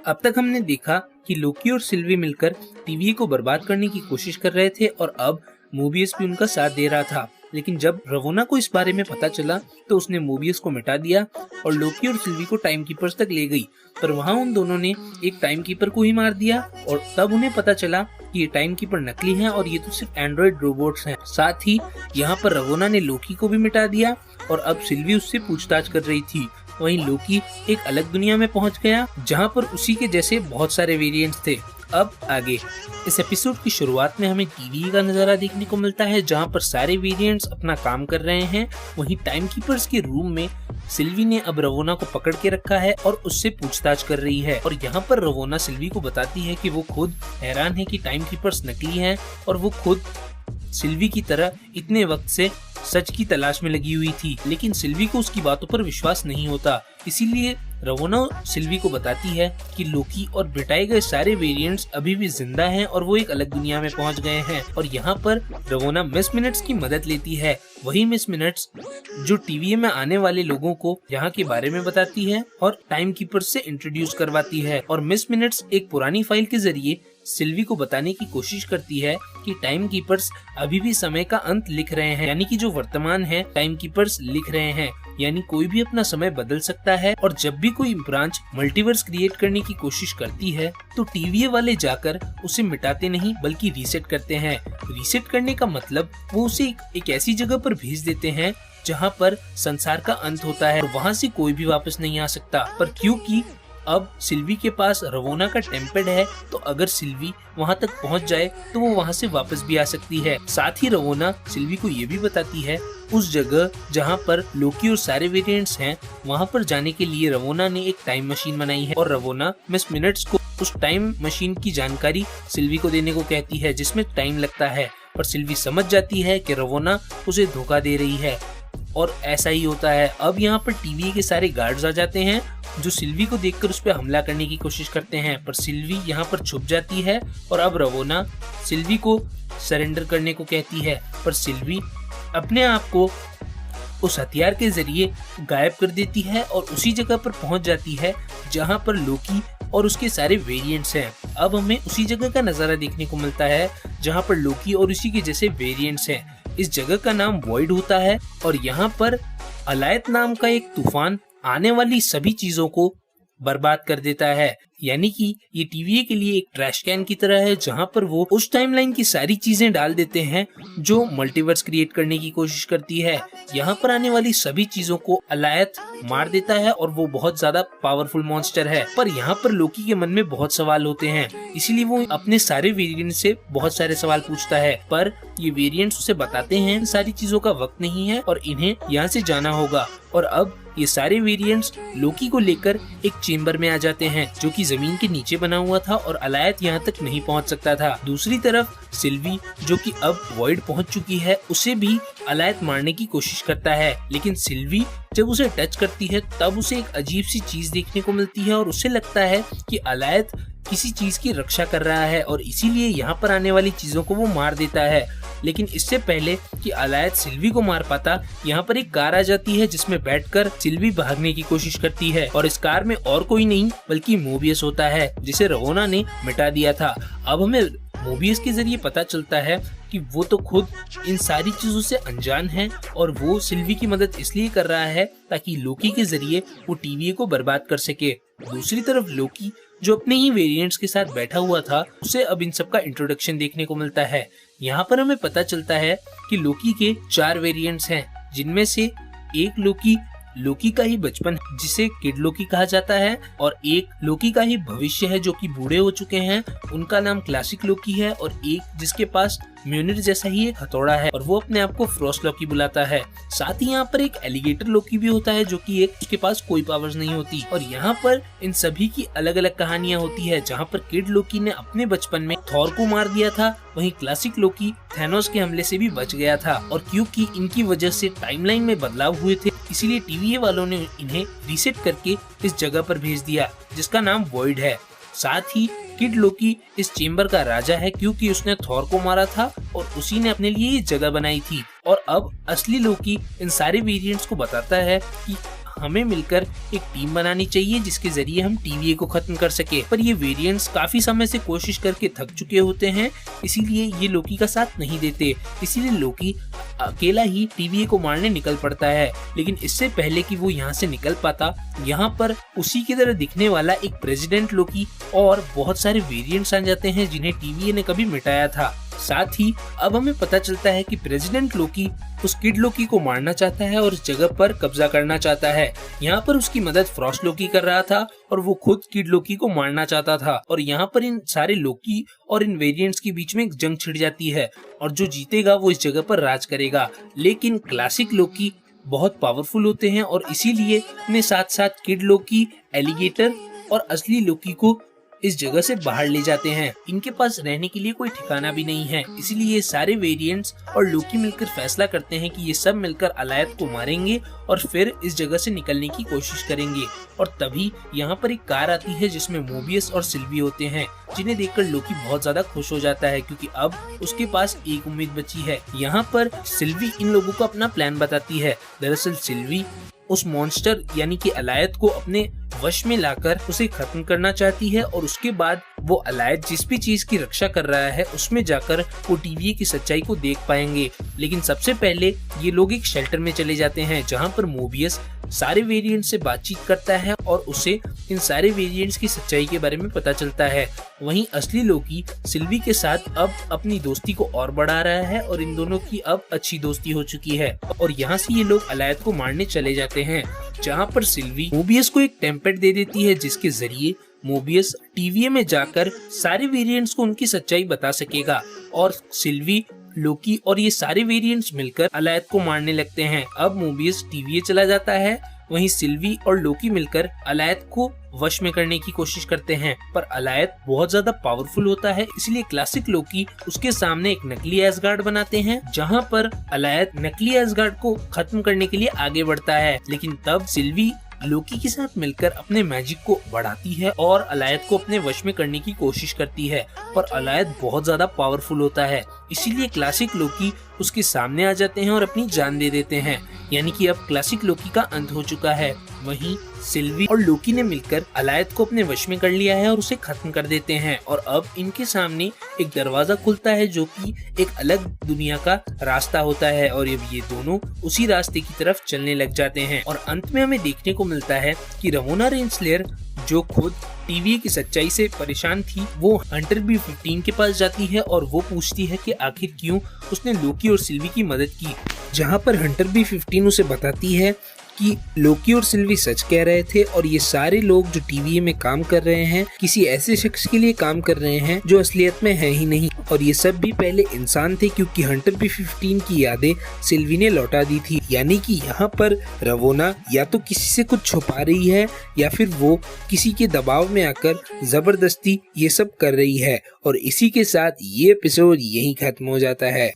अब तक हमने देखा कि लोकी और सिल्वी मिलकर टीवीए को बर्बाद करने की कोशिश कर रहे थे और अब मोबियस भी उनका साथ दे रहा था। लेकिन जब रवोना को इस बारे में पता चला तो उसने मोबियस को मिटा दिया और लोकी और सिल्वी को टाइम कीपर्स तक ले गई। पर वहाँ उन दोनों ने एक टाइम कीपर को ही मार दिया और तब उन्हें पता चला कि ये टाइम कीपर नकली हैं और ये तो सिर्फ एंड्रॉइड रोबोट्स हैं। साथ ही यहाँ पर रवोना ने लोकी को भी मिटा दिया और अब सिल्वी उससे पूछताछ कर रही थी। वहीं लोकी एक अलग दुनिया में पहुंच गया जहां पर उसी के जैसे बहुत सारे वेरिएंट्स थे। अब आगे इस एपिसोड की शुरुआत में हमें टीवी का नजारा देखने को मिलता है जहां पर सारे वेरिएंट्स अपना काम कर रहे हैं। वहीं टाइम कीपर्स के रूम में सिल्वी ने अब रवोना को पकड़ के रखा है और उससे पूछताछ कर रही है और यहाँ पर रवोना सिल्वी को बताती है कि वो खुद हैरान है कि टाइम कीपर्स नकली हैं और वो खुद सिल्वी की तरह इतने वक्त से सच की तलाश में लगी हुई थी। लेकिन सिल्वी को उसकी बातों पर विश्वास नहीं होता, इसीलिए रवोना सिल्वी को बताती है कि लोकी और बिटाए गए सारे वेरिएंट्स अभी भी जिंदा हैं और वो एक अलग दुनिया में पहुंच गए हैं। और यहाँ पर रवोना मिस मिनट्स की मदद लेती है। वही मिस मिनट्स जो टीवी में आने वाले लोगों को यहाँ के बारे में बताती है और टाइम कीपर से इंट्रोड्यूस करवाती है। और मिस मिनट्स एक पुरानी फाइल के जरिए सिल्वी को बताने की कोशिश करती है कि टाइम कीपर्स अभी भी समय का अंत लिख रहे हैं, यानी कि जो वर्तमान है टाइम कीपर्स लिख रहे हैं, यानी कोई भी अपना समय बदल सकता है। और जब भी कोई ब्रांच मल्टीवर्स क्रिएट करने की कोशिश करती है तो टीवीए वाले जाकर उसे मिटाते नहीं बल्कि रीसेट करते हैं। रीसेट करने का मतलब वो उसे एक ऐसी जगह पर भेज देते हैं जहाँ पर संसार का अंत होता है और वहाँ से कोई भी वापस नहीं आ सकता। पर क्योंकि अब सिल्वी के पास रवोना का टेम्पेड है तो अगर सिल्वी वहां तक पहुंच जाए तो वो वहां से वापस भी आ सकती है। साथ ही रवोना सिल्वी को ये भी बताती है उस जगह जहां पर लोकी और सारे वेरिएंट्स हैं वहां पर जाने के लिए रवोना ने एक टाइम मशीन बनाई है और रवोना मिस मिनट्स को उस टाइम मशीन की जानकारी सिल्वी को देने को कहती है जिसमें टाइम लगता है। पर सिल्वी समझ जाती है कि रवोना उसे धोखा दे रही है और ऐसा ही होता है। अब यहाँ पर टीवी के सारे गार्ड्स आ जाते हैं जो सिल्वी को देखकर उस पर हमला करने की कोशिश करते हैं, पर सिल्वी यहाँ पर छुप जाती है और अब रवोना सिल्वी को सरेंडर करने को कहती है। पर सिल्वी अपने आप को उस हथियार के जरिए गायब कर देती है और उसी जगह पर पहुंच जाती है जहां पर लोकी और उसके सारे वेरिएंट्स हैं। अब हमें उसी जगह का नजारा देखने को मिलता है जहां पर लोकी और उसी के जैसे वेरिएंट्स हैं। इस जगह का नाम वॉइड होता है और यहाँ पर अलायत नाम का एक तूफान आने वाली सभी चीजों को बर्बाद कर देता है। यानी कि ये टीवीए के लिए एक ट्रैश कैन की तरह है जहाँ पर वो उस टाइमलाइन की सारी चीजें डाल देते हैं जो मल्टीवर्स क्रिएट करने की कोशिश करती है। यहाँ पर आने वाली सभी चीजों को अलायत मार देता है और वो बहुत ज्यादा पावरफुल मॉन्स्टर है। पर यहाँ पर लोकी के मन में बहुत सवाल होते हैं, इसीलिए वो अपने सारे वेरिएंट से बहुत सारे सवाल पूछता है। पर ये वेरिएंट्स उसे बताते हैं इन सारी चीजों का वक्त नहीं है और इन्हें यहाँ से जाना होगा। और अब ये सारे वेरिएंट्स लोकी को लेकर एक चेम्बर में आ जाते हैं जो कि जमीन के नीचे बना हुआ था और अलायत यहाँ तक नहीं पहुँच सकता था। दूसरी तरफ सिल्वी जो कि अब वॉइड पहुँच चुकी है उसे भी अलायत मारने की कोशिश करता है, लेकिन सिल्वी जब उसे टच करती है तब उसे एक अजीब सी चीज देखने को मिलती है और उसे लगता है कि अलायत किसी चीज की रक्षा कर रहा है और इसीलिए यहाँ पर आने वाली चीजों को वो मार देता है। लेकिन इससे पहले कि अलायत सिल्वी को मार पाता, यहाँ पर एक कार आ जाती है जिसमें बैठकर सिल्वी भागने की कोशिश करती है और इस कार में और कोई नहीं बल्कि मोबियस होता है जिसे रवोना ने मिटा दिया था। अब हमें मोबियस के जरिए पता चलता है कि वो तो खुद इन सारी चीजों से अनजान है और वो सिल्वी की मदद इसलिए कर रहा है ताकि लोकी के जरिए वो टीवीए को बर्बाद कर सके। दूसरी तरफ लोकी जो अपने ही वेरिएंट्स के साथ बैठा हुआ था उसे अब इन सब का इंट्रोडक्शन देखने को मिलता है। यहाँ पर हमें पता चलता है कि लोकी के 4 वेरिएंट्स हैं जिनमें से एक लोकी का ही बचपन जिसे किड लोकी कहा जाता है और एक लोकी का ही भविष्य है जो कि बूढ़े हो चुके हैं, उनका नाम क्लासिक लोकी है, और एक जिसके पास म्यूनिर जैसा ही एक हथौड़ा है और वो अपने आप को फ्रॉस्ट लोकी बुलाता है। साथ ही यहाँ पर एक एलिगेटर लोकी भी होता है जो कि एक उसके पास कोई पावर्स नहीं होती। और यहाँ पर इन सभी की अलग अलग कहानियां होती है जहाँ पर किड लोकी ने अपने बचपन में थॉर को मार दिया था, वहीं क्लासिक लोकी थैनोस के हमले से भी बच गया था। और क्योंकि इनकी वजह से टाइमलाइन में बदलाव हुए थे इसीलिए टीवीए वालों ने इन्हें रीसेट करके इस जगह पर भेज दिया जिसका नाम वॉइड है। साथ ही किड लोकी इस चेम्बर का राजा है क्योंकि उसने थॉर को मारा था और उसी ने अपने लिए ये जगह बनाई थी। और अब असली लोकी इन सारे वेरिएंट्स को बताता है कि हमें मिलकर एक टीम बनानी चाहिए जिसके जरिए हम टीवीए को खत्म कर सके। पर ये वेरिएंट्स काफी समय से कोशिश करके थक चुके होते हैं, इसीलिए ये लोकी का साथ नहीं देते। इसीलिए लोकी अकेला ही टीवीए को मारने निकल पड़ता है। लेकिन इससे पहले कि वो यहाँ से निकल पाता, यहाँ पर उसी की तरह दिखने वाला एक प्रेसिडेंट लोकी और बहुत सारे वेरिएंट्स आ जाते हैं जिन्हें टीवीए ने कभी मिटाया था। साथ ही अब हमें पता चलता है कि प्रेसिडेंट लोकी उस किड लोकी को मारना चाहता है और उस जगह पर कब्जा करना चाहता है। यहाँ पर उसकी मदद फ्रॉस्ट लोकी कर रहा था और वो खुद किड लोकी को मारना चाहता था। और यहाँ पर इन सारे लोकी और इन वेरिएंट्स के बीच में एक जंग छिड़ जाती है और जो जीतेगा वो इस जगह पर राज करेगा। लेकिन क्लासिक लोकी बहुत पावरफुल होते हैं और इसीलिए अपने साथ साथ किड लोकी, एलिगेटर और असली लोकी को इस जगह से बाहर ले जाते हैं। इनके पास रहने के लिए कोई ठिकाना भी नहीं है, इसीलिए ये सारे वेरिएंट्स और लोकी मिलकर फैसला करते हैं कि ये सब मिलकर अलायत को मारेंगे और फिर इस जगह से निकलने की कोशिश करेंगे। और तभी यहाँ पर एक कार आती है जिसमें मोबियस और सिल्वी होते हैं, जिन्हें देखकर लोकी बहुत ज्यादा खुश हो जाता है क्योंकि अब उसके पास एक उम्मीद बची है। यहाँ पर सिल्वी इन लोगों को अपना प्लान बताती है। दरअसल सिल्वी उस मॉन्स्टर यानी कि अलायत को अपने वश में लाकर उसे खत्म करना चाहती है और उसके बाद वो अलायत जिस भी चीज की रक्षा कर रहा है उसमें जाकर वो टीवीए की सच्चाई को देख पाएंगे। लेकिन सबसे पहले ये लोग एक शेल्टर में चले जाते हैं जहाँ पर मोबियस सारे वेरिएंट्स से बातचीत करता है और उसे इन सारे वेरिएंट्स की सच्चाई के बारे में पता चलता है। वहीं असली लोकी सिल्वी के साथ अब अपनी दोस्ती को और बढ़ा रहा है और इन दोनों की अब अच्छी दोस्ती हो चुकी है और यहाँ से ये लोग अलायत को मारने चले जाते हैं, जहाँ पर सिल्वी मोबियस को एक टेम्पलेट दे देती है जिसके जरिए मोबियस टीवीए में जाकर सारे वेरिएंट्स को उनकी सच्चाई बता सकेगा और सिल्वी, लोकी और ये सारे वेरिएंट्स मिलकर अलायत को मारने लगते हैं। अब मोबियस टीवीए चला जाता है, वहीं सिल्वी और लोकी मिलकर अलायत को वश में करने की कोशिश करते हैं, पर अलायत बहुत ज्यादा पावरफुल होता है, इसलिए क्लासिक लोकी उसके सामने एक नकली एसगार्ड बनाते हैं, जहां पर अलायत नकली एसगार्ड को खत्म करने के लिए आगे बढ़ता है। लेकिन तब सिल्वी लोकी के साथ मिलकर अपने मैजिक को बढ़ाती है और अलायत को अपने वश में करने की कोशिश करती है, पर अलायत बहुत ज्यादा पावरफुल होता है, इसीलिए क्लासिक लोकी उसके सामने आ जाते हैं और अपनी जान दे देते हैं। यानी कि अब क्लासिक लोकी का अंत हो चुका है। वहीं सिल्वी और लोकी ने मिलकर अलायत को अपने वश में कर लिया है और उसे खत्म कर देते हैं और अब इनके सामने एक दरवाजा खुलता है जो कि एक अलग दुनिया का रास्ता होता है और अब ये दोनों उसी रास्ते की तरफ चलने लग जाते हैं। और अंत में हमें देखने को मिलता है कि रवोना रेनस्लेयर, जो खुद टीवीए की सच्चाई से परेशान थी, वो हंटर B-15 के पास जाती है और वो पूछती है कि आखिर क्यों उसने लोकी और सिल्वी की मदद की, जहाँ पर हंटर B-15 उसे बताती है कि लोकी और सिल्वी सच कह रहे थे और ये सारे लोग जो टीवीए में काम कर रहे हैं किसी ऐसे शख्स के लिए काम कर रहे हैं जो असलियत में है ही नहीं, और ये सब भी पहले इंसान थे क्योंकि हंटर B-15 की यादें सिल्वी ने लौटा दी थी। यानी कि यहाँ पर रवोना या तो किसी से कुछ छुपा रही है या फिर वो किसी के दबाव में आकर जबरदस्ती ये सब कर रही है। और इसी के साथ ये एपिसोड यहीं खत्म हो जाता है।